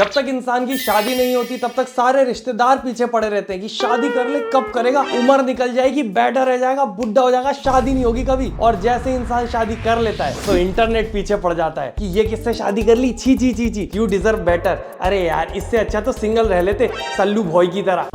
जब तक इंसान की शादी नहीं होती तब तक सारे रिश्तेदार पीछे पड़े रहते हैं कि शादी कर ले, कब करेगा, उम्र निकल जाएगी, बैठा रह जाएगा, बुढ़ा हो जाएगा, शादी नहीं होगी कभी। और जैसे इंसान शादी कर लेता है तो इंटरनेट पीछे पड़ जाता है कि ये किससे शादी कर ली, छी छी छी छी, यू डिजर्व बेटर। अरे यार इससे अच्छा तो सिंगल रह लेते सल्लू भॉय की तरह।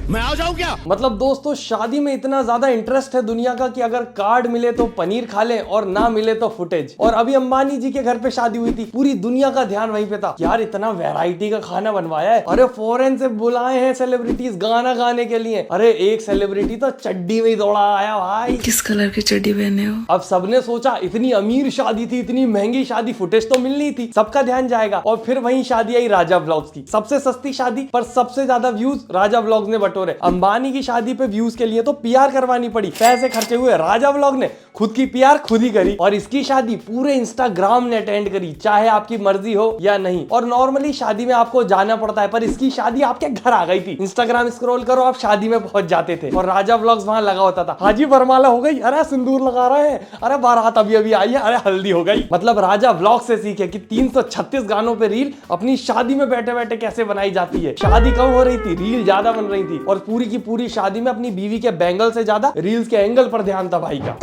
मैं आ जाऊं क्या? मतलब दोस्तों शादी में इतना ज्यादा इंटरेस्ट है दुनिया का कि अगर कार्ड मिले तो पनीर खा ले और ना मिले तो फुटेज। और अभी अंबानी जी के घर पे शादी हुई थी, पूरी दुनिया का ध्यान वहीं पे था। यार इतना वैरायटी का खाना बनवाया है, अरे फॉरेन से बुलाए हैं सेलिब्रिटीज गाना गाने के लिए। अरे एक सेलिब्रिटी तो चड्डी में ही दौड़ा आया भाई। किस कलर की चड्डी पहने हो? अब सबने सोचा इतनी अमीर शादी थी, इतनी महंगी शादी, फुटेज तो मिलनी थी, सबका ध्यान जाएगा। और फिर वही शादी आई राजा व्लॉग्स की, सबसे सस्ती शादी पर सबसे ज्यादा व्यूज राजा व्लॉग्स ने बटोरे। अंबानी की शादी पे व्यूज के लिए तो पीआर करवानी पड़ी, पैसे खर्चे हुए, राजा व्लॉग ने खुद की पीआर खुद ही करी। और इसकी शादी पूरे इंस्टाग्राम ने अटेंड करी, चाहे आपकी मर्जी हो या नहीं। और नॉर्मली शादी में आपको जाना पड़ता है, पर इसकी शादी आपके घर आ गई थी। इंस्टाग्राम स्क्रॉल करो, आप शादी में पहुंच जाते थे और राजा व्लॉग्स वहां लगा होता था। हाजी वरमाला हो गई, अरे सिंदूर लगा रहे हैं, अरे बारात अभी अभी आई है, अरे हल्दी हो गई। मतलब राजा व्लॉग से सीखे कि 336 गानों पे रील अपनी शादी में बैठे बैठे कैसे बनाई जाती है। शादी कम हो रही थी, रील ज्यादा बन रही थी, और पूरी की पूरी शादी में अपनी बीवी के बैंगल से ज्यादा रील्स के एंगल पर ध्यान था भाई का।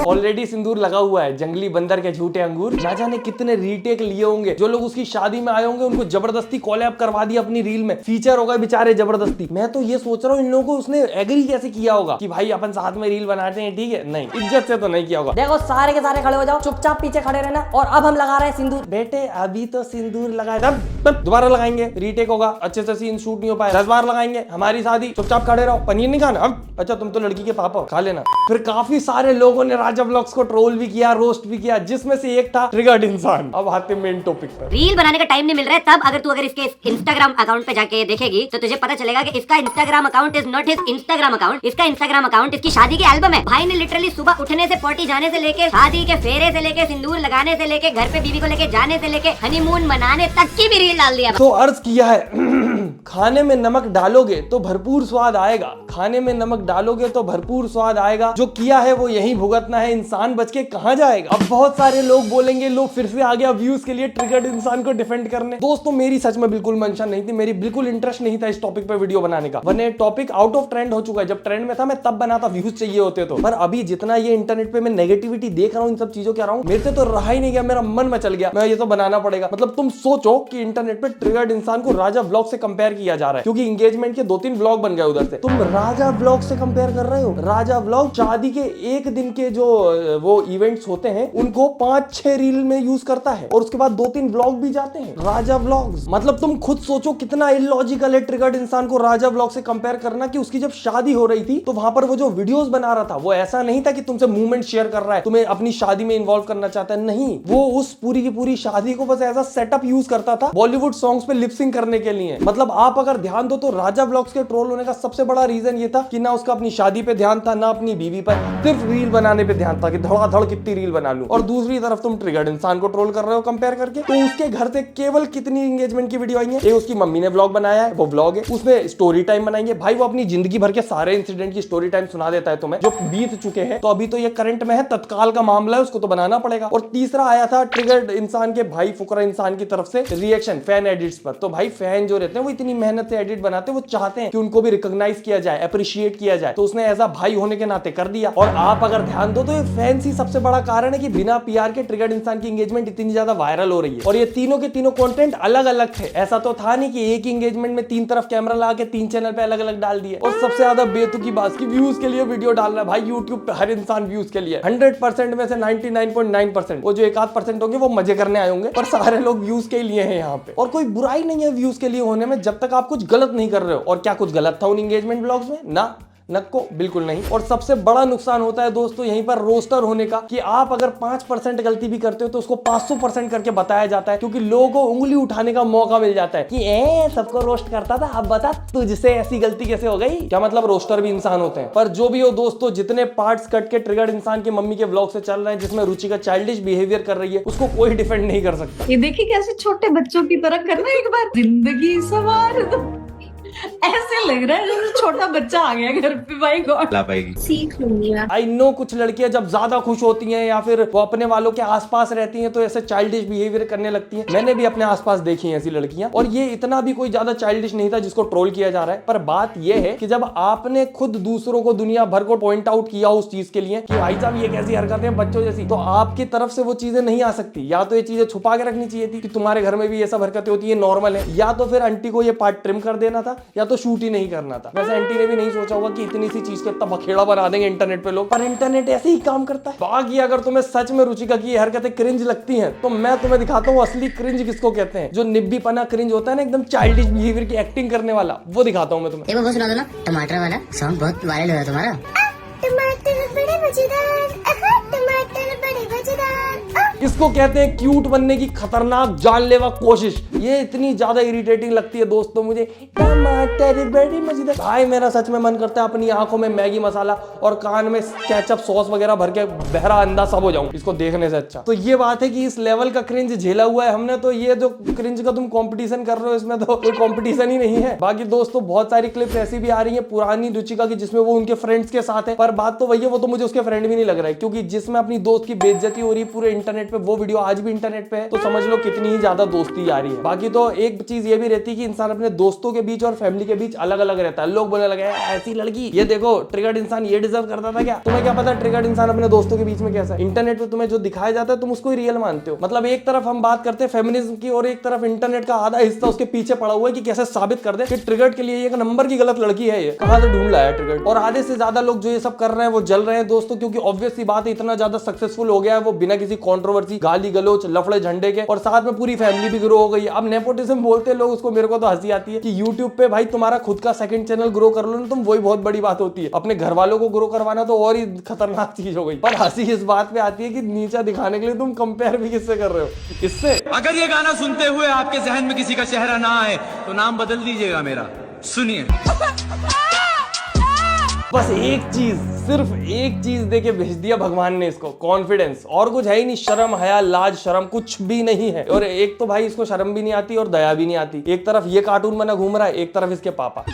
ऑलरेडी सिंदूर लगा हुआ है, जंगली बंदर के झूठे अंगूर। ना जाने कितने रीटेक लिए होंगे, जो लोग उसकी शादी में आए होंगे उनको जबरदस्ती कॉलैब करवा दिया अपनी रील में, फीचर हो गए बेचारे जबरदस्ती। मैं तो ये सोच रहा हूँ इन लोगों को उसने एग्री कैसे किया होगा कि भाई अपन साथ में रील बनाते हैं, ठीक है, नहीं इज्जत से तो नहीं किया होगा। देखो सारे के सारे खड़े हो जाओ, चुपचाप पीछे खड़े रहना। और अब हम लगा रहे हैं सिंदूर। बेटे अभी तो सिंदूर लगाए, तब दोबारा लगाएंगे, रीटेक होगा, अच्छे से सीन शूट नहीं हो पाया, 10 बार लगाएंगे, हमारी शादी, चुपचाप खड़े रहो। पनीर नहीं खाना अब, अच्छा तुम तो लड़की के पापा, खा लेना। फिर काफी सारे लोगों ने राजा व्लॉग्स को ट्रोल भी किया, रोस्ट भी किया, जिसमें से एक था ट्रिगर्ड इंसान। अब आते मेन टॉपिक पर। रील बनाने का टाइम नहीं मिल रहा है, तब अगर इसके इंस्टाग्राम अकाउंट पे जाके देखेगी तो तुझे पता चलेगा कि इसका Instagram account is not his Instagram account. इसका इंस्टाग्राम अकाउंट इसकी शादी की एल्बम है। भाई ने लिटरली सुबह उठने से, पॉटी जाने से लेके, शादी के फेरे से लेके, सिंदूर लगाने से लेके, घर पे बीवी को लेके जाने से लेके, हनीमून मनाने तक की भी रील डाल दिया। तो अर्ज किया है खाने में नमक डालोगे तो भरपूर स्वाद आएगा, खाने में नमक डालोगे तो भरपूर स्वाद आएगा, जो किया है वो यही भुगतना है, इंसान बच के कहां जाएगा। अब बहुत सारे लोग बोलेंगे, लोग फिर से आ गया व्यूज के लिए ट्रिगर्ड इंसान को डिफेंड करने। दोस्तों मेरी सच में बिल्कुल मंशा नहीं थी, मेरी बिल्कुल इंटरेस्ट नहीं था इस टॉपिक पे वीडियो बनाने का, वरना टॉपिक आउट ऑफ ट्रेंड हो चुका है। जब ट्रेंड में था मैं तब बनाता, व्यूज चाहिए होते तो। पर अभी जितना ये इंटरनेट पे मैं नेगेटिविटी देख रहा हूँ, इन सब चीजों के रहा हूँ, मेरे से तो रहा ही नहीं गया, मेरा मन मचल गया, मैं ये तो बनाना पड़ेगा। मतलब तुम सोचो कि इंटरनेट पे ट्रिगर्ड इंसान को राजा व्लॉग से कंपेयर किया जा रहा है, क्योंकि एंगेजमेंट के 2-3 व्लॉग बन गए उधर से। तुम राजा व्लॉग से कंपेयर कर रहे हो? राजा व्लॉग शादी के एक दिन के जो वो इवेंट्स होते हैं उनको 5-6 रील में यूज करता है, और उसके बाद 2-3 व्लॉग भी जाते हैं राजा व्लॉग्स। मतलब तुम खुद सोचो कितना इलॉजिकल है ट्रिगर्ड इंसान को राजा व्लॉग से कंपेयर करना, कि उसकी जब शादी हो रही थी तो वहां पर वो जो वीडियोस बना रहा था वो ऐसा नहीं था कि तुमसे मूवमेंट शेयर कर रहा है, तुम्हें अपनी शादी में इन्वॉल्व करना चाहता है, नहीं, वो उस पूरी की पूरी शादी को बस ऐसा सेटअप यूज करता था बॉलीवुड सॉन्ग्स पे लिपसिंग करने के लिए। मतलब आप अगर ध्यान दो तो राजा व्लॉग्स के ट्रोल होने का सबसे बड़ा रीजन ये था कि ना उसका अपनी शादी पे ध्यान था, ना अपनी बीवी पर, सिर्फ रील बनाने पे ध्यान था कि धड़ाधड़ कितनी रील बना लूं। और दूसरी तरफ तुम ट्रिगर्ड इंसान को ट्रोल कर रहे हो कंपेयर करके। तो उसके घर से केवल कितनी एंगेजमेंट की वीडियो आई है? एक उसकी मम्मी ने व्लॉग बनाया है, वो व्लॉग है, उसने स्टोरी टाइम बनाई है। भाई वो अपनी जिंदगी भर के सारे इंसिडेंट की स्टोरी टाइम सुना देता है तुम्हें, जो बीत चुके हैं। तो अभी तो ये करंट में है, तत्काल का मामला है, उसको तो बनाना पड़ेगा। और तीसरा आया था ट्रिगर्ड इंसान के भाई फुकरा इंसान की तरफ से रिएक्शन फैन एडिट्स पर। तो भाई फैन जो रहते हैं वो इतनी मेहनत से एडिट बनाते हैं, वो चाहते हैं कि उनको भी रिकॉग्नाइज किया जाए, अप्रिशिएट किया जाए, तो उसने ऐसा भाई होने के नाते कर दिया। और आप अगर ध्यान दो तो ये फैंस ही सबसे बड़ा कारण है कि बिना पीआर के ट्रिगर्ड इंसान की एंगेजमेंट इतनी ज्यादा वायरल हो रही है। और ये तीनों के तीनों कंटेंट अलग अलग थे, ऐसा तो था नहीं कि एक ही एंगेजमेंट में 3 तरफ कैमरा लगा के 3 चैनल पे अलग अलग डाल दिए। और सबसे ज्यादा बेतुकी बात की व्यूज के लिए वीडियो डाल रहा है भाई यूट्यूब पे हर इंसान व्यूज के लिए। 100% में से 99.9% वो जो 1-8% होंगे वो मजे करने आए होंगे, पर सारे लोग व्यूज के लिए हैं यहाँ पे। और कोई बुराई नहीं है व्यूज के लिए होने में, जब तक आप कुछ गलत नहीं कर रहे हो। और क्या कुछ गलत था उन एंगेजमेंट व्लॉग्स में? ना, नको बिल्कुल नहीं। और सबसे बड़ा नुकसान होता है दोस्तों यहीं पर रोस्टर होने का, कि आप अगर 5% गलती भी करते हो तो उसको 500% करके बताया जाता है, क्योंकि लोगों को उंगली उठाने का मौका मिल जाता है कि सबको रोस्ट करता था, अब बता तुझसे ऐसी गलती कैसे हो गई। क्या मतलब रोस्टर भी इंसान होते हैं। पर जो भी हो दोस्तों, जितने पार्ट्स कट के ट्रिगर्ड इंसान की मम्मी के व्लॉग से चल रहे हैं, जिसमें रुचिका चाइल्डिश बिहेवियर कर रही है, उसको कोई डिफेंड नहीं कर सकता। ये देखिए कैसे छोटे बच्चों की तरह करना, एक बार जिंदगी सवार दो। ऐसे लग रहा है जैसे छोटा बच्चा आ गया घर पे। भाई गॉड, ला पाएगी। सीख लूंगी मैं। आई नो कुछ लड़कियां जब ज्यादा खुश होती हैं या फिर वो अपने वालों के आसपास रहती हैं तो ऐसे चाइल्डिश बिहेवियर करने लगती हैं। मैंने भी अपने आसपास देखी हैं ऐसी लड़कियां, और ये इतना भी कोई ज्यादा चाइल्डिश नहीं था जिसको ट्रोल किया जा रहा है। पर बात ये है कि जब आपने खुद दूसरों को दुनिया भर को पॉइंट आउट किया उस चीज के लिए कि भाई साहब ये कैसी हरकतें हैं बच्चों जैसी, तो आपकी तरफ से वो चीजें नहीं आ सकती। या तो ये चीजें छुपा के रखनी चाहिए थी कि तुम्हारे घर में भी ये सब हरकतें होती है, नॉर्मल है, या तो फिर आंटी को ये पार्ट ट्रिम कर देना था, या तो शूट ही नहीं करना था। वैसे आंटी ने भी नहीं सोचा होगा कि इतनी सी चीज का इतना बखेड़ा बना देंगे इंटरनेट पे लोग, पर इंटरनेट ऐसे ही काम करता है। बाकी अगर तुम्हें सच में रुचिका की ये हरकतें क्रिंज लगती हैं तो मैं तुम्हें दिखाता हूँ असली क्रिंज किसको कहते हैं। जो निब्बीपना क्रिंज होता है ना, एकदम चाइल्डिश बिहेवियर की एक्टिंग करने वाला, वो दिखाता हूँ मैं तुम्हें। वो सुना दो ना, टमाटर वाला सॉन्ग बहुत वायरल हुआ तुम्हारा। टमाटर बड़े मजेदार, टमाटर बड़े मजेदार। इसको कहते हैं क्यूट बनने की खतरनाक जानलेवा कोशिश। ये इतनी ज्यादा इरिटेटिंग लगती है दोस्तों मुझे, टमाटर बड़ी मजेदार। भाई मेरा सच में मन करता है अपनी आंखों में मैगी मसाला और कान में केचप सॉस वगैरह भर के बहरा अंधा सब हो जाऊं इसको देखने से अच्छा। तो ये बात है कि इस लेवल का क्रिंज झेला हुआ है हमने, तो ये जो क्रिंज का तुम कंपटीशन कर रहे हो इसमें तो कोई कंपटीशन ही नहीं है। बाकी दोस्तों बहुत सारी क्लिप्स ऐसी भी आ रही है पुरानी रुचिका की जिसमें वो उनके फ्रेंड्स के साथ है, पर बात तो वही है, वो तो मुझे उसके फ्रेंड भी नहीं लग रहा है, क्योंकि जिसमें अपनी दोस्त की बेइज्जती हो रही है पूरे इंटरनेट पे, वो वीडियो आज भी इंटरनेट पे है, तो समझ लो कितनी ही ज्यादा दोस्ती आ रही है। बाकी तो एक चीज ये भी रहती है कि इंसान अपने दोस्तों के बीच और फैमिली के बीच अलग अलग रहता है। लोग बोलने लगे ऐसी लड़की, ये देखो ट्रिगर्ड इंसान ये डिजर्व करता था क्या? तुम्हें क्या पता ट्रिगर्ड इंसान अपने दोस्तों के बीच में कैसा है? इंटरनेट पे तुम्हें जो दिखाया जाता है तुम उसको ही रियल मानते हो। मतलब एक तरफ हम बात करते हैं फेमिनिज्म की और एक तरफ इंटरनेट का आधा हिस्सा उसके पीछे पड़ा हुआ है कि कैसे साबित कर दे कि ट्रिगर्ड के लिए एक नंबर की गलत लड़की है, ये कहां से ढूंढ लाया ट्रिगर्ड। और आधे से ज्यादा लोग जो ये सब कर रहे हैं वो जल रहे हैं दोस्तों, क्योंकि ऑब्वियस सी बात है इतना ज्यादा सक्सेसफुल हो गया है वो बिना किसी कंट्रोवर्सी, गाली गलोच, लफड़े झंडे के, और साथ में पूरी फैमिली भी ग्रो हो गई है। अब नेपोटिज्म बोलते हैं लोग उसको, मेरे को तो हंसी आती है कि यूट्यूब पे भाई तुम्हारा खुद का सेकंड चैनल ग्रो कर लो ना तुम, वही बहुत बड़ी बात होती है। अपने घर वालों को ग्रो करवाना तो और ही खतरनाक चीज हो गई। पर हंसी इस बात पे आती है कि नीचा दिखाने के लिए तुम कंपेयर भी किससे कर रहे हो? इससे। अगर ये गाना सुनते हुए आपके जहन में किसी का चेहरा ना आए तो नाम बदल दीजिएगा मेरा, सुनिए। बस एक चीज, सिर्फ एक चीज देके भेज दिया भगवान ने इसको, कॉन्फिडेंस। और कुछ है ही नहीं, शर्म हया लाज शर्म कुछ भी नहीं है। और एक तो भाई इसको शर्म भी नहीं आती और दया भी नहीं आती। एक तरफ ये कार्टून बना घूम रहा है, एक तरफ इसके पापा।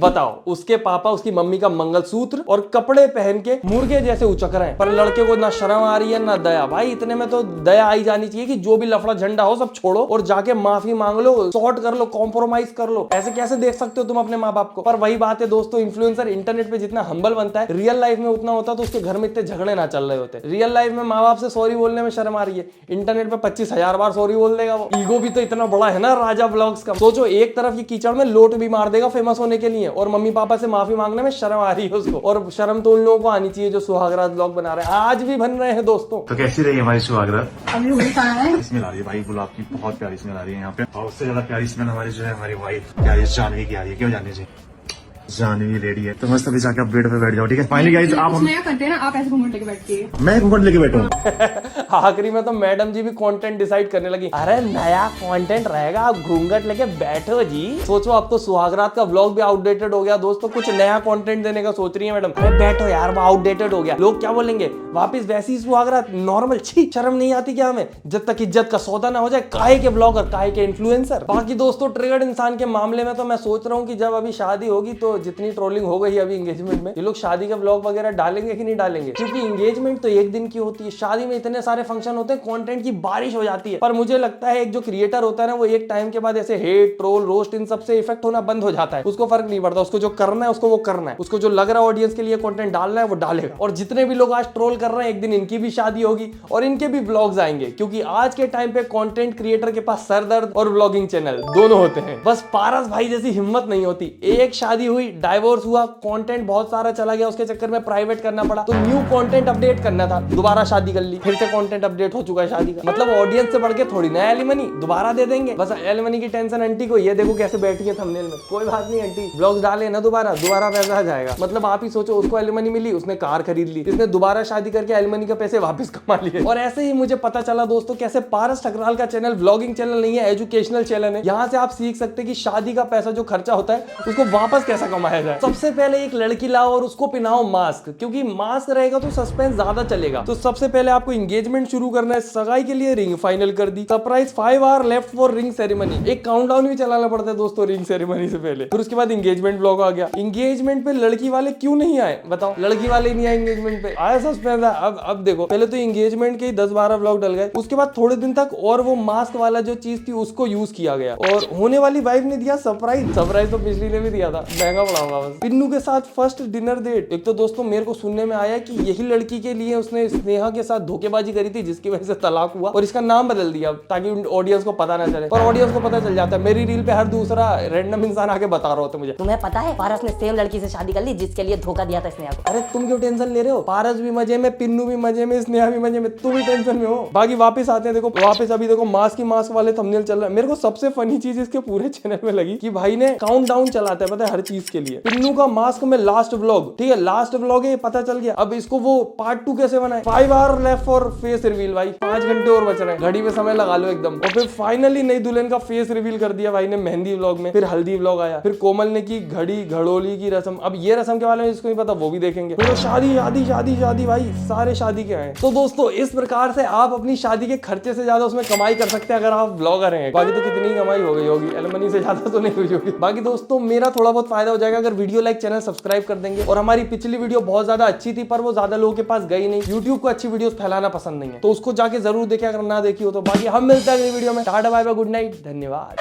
बताओ, उसके पापा उसकी मम्मी का मंगलसूत्र और कपड़े पहन के मुर्गे जैसे उचक रहे हैं, पर लड़के को ना शर्म आ रही है ना दया। भाई इतने में तो दया आई जानी चाहिए कि जो भी लफड़ा झंडा हो सब छोड़ो और जाके माफी मांग लो, सॉर्ट कर लो, कॉम्प्रोमाइज कर लो। ऐसे कैसे देख सकते हो तुम अपने माँ बाप को? पर वही बात है दोस्तों, इन्फ्लुएंसर इंटरनेट पे जितना हम्बल बनता है, रियल लाइफ में उतना होता तो उसके घर में इतने झगड़े ना चल रहे होते। रियल लाइफ में माँ बाप से सॉरी बोलने में शर्म आ रही है, इंटरनेट पे 25,000 बार सॉरी बोल देगा वो। ईगो भी तो इतना बड़ा है ना राजा ब्लॉग्स का। सोचो एक तरफ ये कीचड़ में लोट भी मार देगा फेमस होने के लिए, और मम्मी पापा से माफी मांगने में शर्म आ रही है उसको। और शर्म तो उन लोगों को आनी चाहिए जो सुहागरात ब्लॉग बना रहे हैं, आज भी बन रहे हैं दोस्तों। तो कैसी रही हमारी सुहागरात? अभी वही कहा है। स्मेल आ रही है भाई, गुलाब की बहुत प्यारी स्मेल आ रही है यहाँ पे, और उससे ज्यादा प्यारी स्मेल हमारी जो है हमारी वाइफ प्यारी जानवी की आ रही है। क्यों जानवी जी? जानवी रेडी है तो मस्त अभी जाके आप बेड पे बैठ जाओ, ठीक है? फाइनली गाइस आप नया करते हैं ना, आप ऐसे घूमने लेके बैठिए, मैं घूमट लेके बैठूं। आखिरी में तो मैडम जी भी कंटेंट डिसाइड करने लगी, अरे नया कंटेंट रहेगा, आप घूंघट लेके बैठो जी। सोचो अब तो सुहागरात का व्लॉग भी आउटडेटेड हो गया दोस्तों, कुछ नया कंटेंट देने का सोच रही है मैडम। अरे बैठो यार, वो आउटडेटेड हो गया, लोग क्या बोलेंगे, वापस वैसी सुहागरात नॉर्मल। छी, शर्म नहीं आती क्या हमें? जब तक इज्जत का सौदा ना हो जाए, काहे के ब्लॉगर, काहे के इन्फ्लुएंसर। बाकी दोस्तों ट्रिगर्ड इंसान के मामले में तो मैं सोच रहा हूँ कि जब अभी शादी होगी तो जितनी ट्रोलिंग हो गई अभी एंगेजमेंट में, ये लोग शादी के व्लॉग वगैरह डालेंगे कि नहीं डालेंगे? क्योंकि एंगेजमेंट तो एक दिन की होती है, शादी में इतने सारे फंक्शन होते हैं, कंटेंट की बारिश हो जाती है। पर मुझे लगता है एक जो क्रिएटर होता है ना, वो एक टाइम के बाद ऐसे हेट, ट्रोल, रोस्ट इन सबसे इफेक्ट होना बंद हो जाता है। उसको फर्क नहीं पड़ता, उसको जो करना है उसको वो करना है, उसको जो लग रहा है ऑडियंस के लिए कंटेंट डालना है वो डालेगा। और जितने भी लोग आज ट्रोल कर रहे हैं, एक दिन इनकी भी शादी होगी और इनके भी व्लॉग्स आएंगे, क्योंकि आज के टाइम पे कंटेंट क्रिएटर के पास सरदर्द और व्लॉगिंग चैनल दोनों होते हैं। बस पारस भाई जैसी हिम्मत नहीं होती। एक शादी हुई, डाइवोर्स हुआ, कंटेंट बहुत सारा चला गया, उसके चक्कर में प्राइवेट करना पड़ा, तो न्यू कंटेंट अपडेट करना था, दोबारा शादी कर ली, फिर से कंटेंट अपडेट हो चुका है शादी का। मतलब ऑडियंस से बढ़ के थोड़ी ना एलिमनी दोबारा दे देंगे। बस एलिमनी की टेंशन आंटी को, ये देखो कैसे बैठ गए थंबनेल में। कोई बात नहीं आंटी, ब्लॉग्स डाले ना दोबारा पैसा आ जाएगा। मतलब आप ही सोचो, उसको एलिमनी मिली, उसने कार खरीद ली, इसने दोबारा शादी करके एलिमनी का पैसे वापस कमा लिए। और ऐसे ही मुझे पता चला दोस्तों कैसे पारस ठकराल का चैनल व्लॉगिंग चैनल नहीं है, एजुकेशनल चैनल है। यहाँ से आप सीख सकते हैं कि शादी का पैसा जो खर्चा होता है उसको वापस कैसा कमाया जाए। सबसे पहले एक लड़की लाओ और उसको पहनाओ मास्क, क्योंकि मास्क रहेगा तो सस्पेंस ज्यादा चलेगा। तो सबसे पहले आपको एंगेजमेंट शुरू करना है, सगाई के लिए रिंग फाइनल कर दी, surprise 5 hour left for ring ceremony, एक काउंटडाउन भी चलाना पड़ता है दोस्तों रिंग सेरेमनी से पहले। फिर उसके बाद एंगेजमेंट व्लॉग आ गया। एंगेजमेंट पे लड़की वाले क्यों नहीं आए बताओ, लड़की वाले नहीं आए एंगेजमेंट पे, आया सस्पेंस है। अब देखो, पहले तो एंगेजमेंट के 10-12 व्लॉग डल गए, उसके बाद थोड़े दिन तक और वो मास्क वाला जो चीज थी उसको यूज किया गया, और होने वाली वाइफ ने दिया सरप्राइज तो पिछली ने भी दिया था, महंगा पड़ा होगा बस। पिन्नू के साथ फर्स्ट डिनर डेट। एक तो दोस्तों मेरे को सुनने में आया कि यही लड़की के लिए उसने स्नेहा के साथ धोखेबाजी करी थी, जिसकी वजह से तलाक हुआ, और इसका नाम बदल दिया ताकि ऑडियंस को पता ना चले, और ऑडियंस को पता चल जाता है। मेरी रील पे हर दूसरा रैंडम इंसान आके बता रहा होता मुझे, तुम्हें पता है पारस ने सेम लड़की से शादी कर ली जिसके लिए धोखा दिया था स्नेहा को। अरे तुम क्यों टेंशन ले रहे हो, पारस भी मजे में, पिन्नू भी मजे में, स्नेहा भी मजे में, तुम भी टेंशन में हो। बाकी वापस आते हैं, देखो वापस अभी देखो मास्क ही मास्क वाले थंबनेल चल रहा है। मेरे को सबसे फनी चीज इसके पूरे चैनल में लगी कि भाई ने काउंटडाउन चलाता है पता है हर चीज के लिए। पिन्नू का मास्क में लास्ट व्लॉग, ठीक है लास्ट व्लॉग है ये पता चल गया, अब इसको वो पार्ट 2 कैसे बनाए। 5 hour left for face reveal, भाई 5 घंटे और बच रहे हैं, घड़ी में समय लगा लो एकदम। और फिर फाइनली नई दुल्हन का फेस रिवील कर दिया भाई ने मेहंदी व्लॉग में। फिर हल्दी व्लॉग आया, फिर कोमल ने की घड़ी घड़ोली की रस्म। अब ये रस्म के बारे में जिसको नहीं पता वो भी देखेंगे। फिर शादी शादी शादी शादी, भाई सारे शादी के आए। तो दोस्तों इस प्रकार से आप अपनी शादी के खर्चे से ज्यादा उसमें कमाई कर सकते हैं अगर आप ब्लॉगर हैं। बाकी तो कितनी कमाई हो गई होगी, एलमनी से ज्यादा तो नहीं हुई होगी। बाकी दोस्तों मेरा थोड़ा बहुत फायदा हो जाएगा अगर वीडियो लाइक, चैनल सब्सक्राइब कर देंगे। और हमारी पिछली वीडियो बहुत ज्यादा अच्छी थी पर वो ज्यादा लोगों के पास गई नहीं, यूट्यूब को अच्छी वीडियोस फैलाना पसंद नहीं है, तो उसको जाके जरूर देखें अगर ना देखी हो तो। बाकी हम मिलते हैं अगली वीडियो में, tata bye bye, good night, धन्यवाद।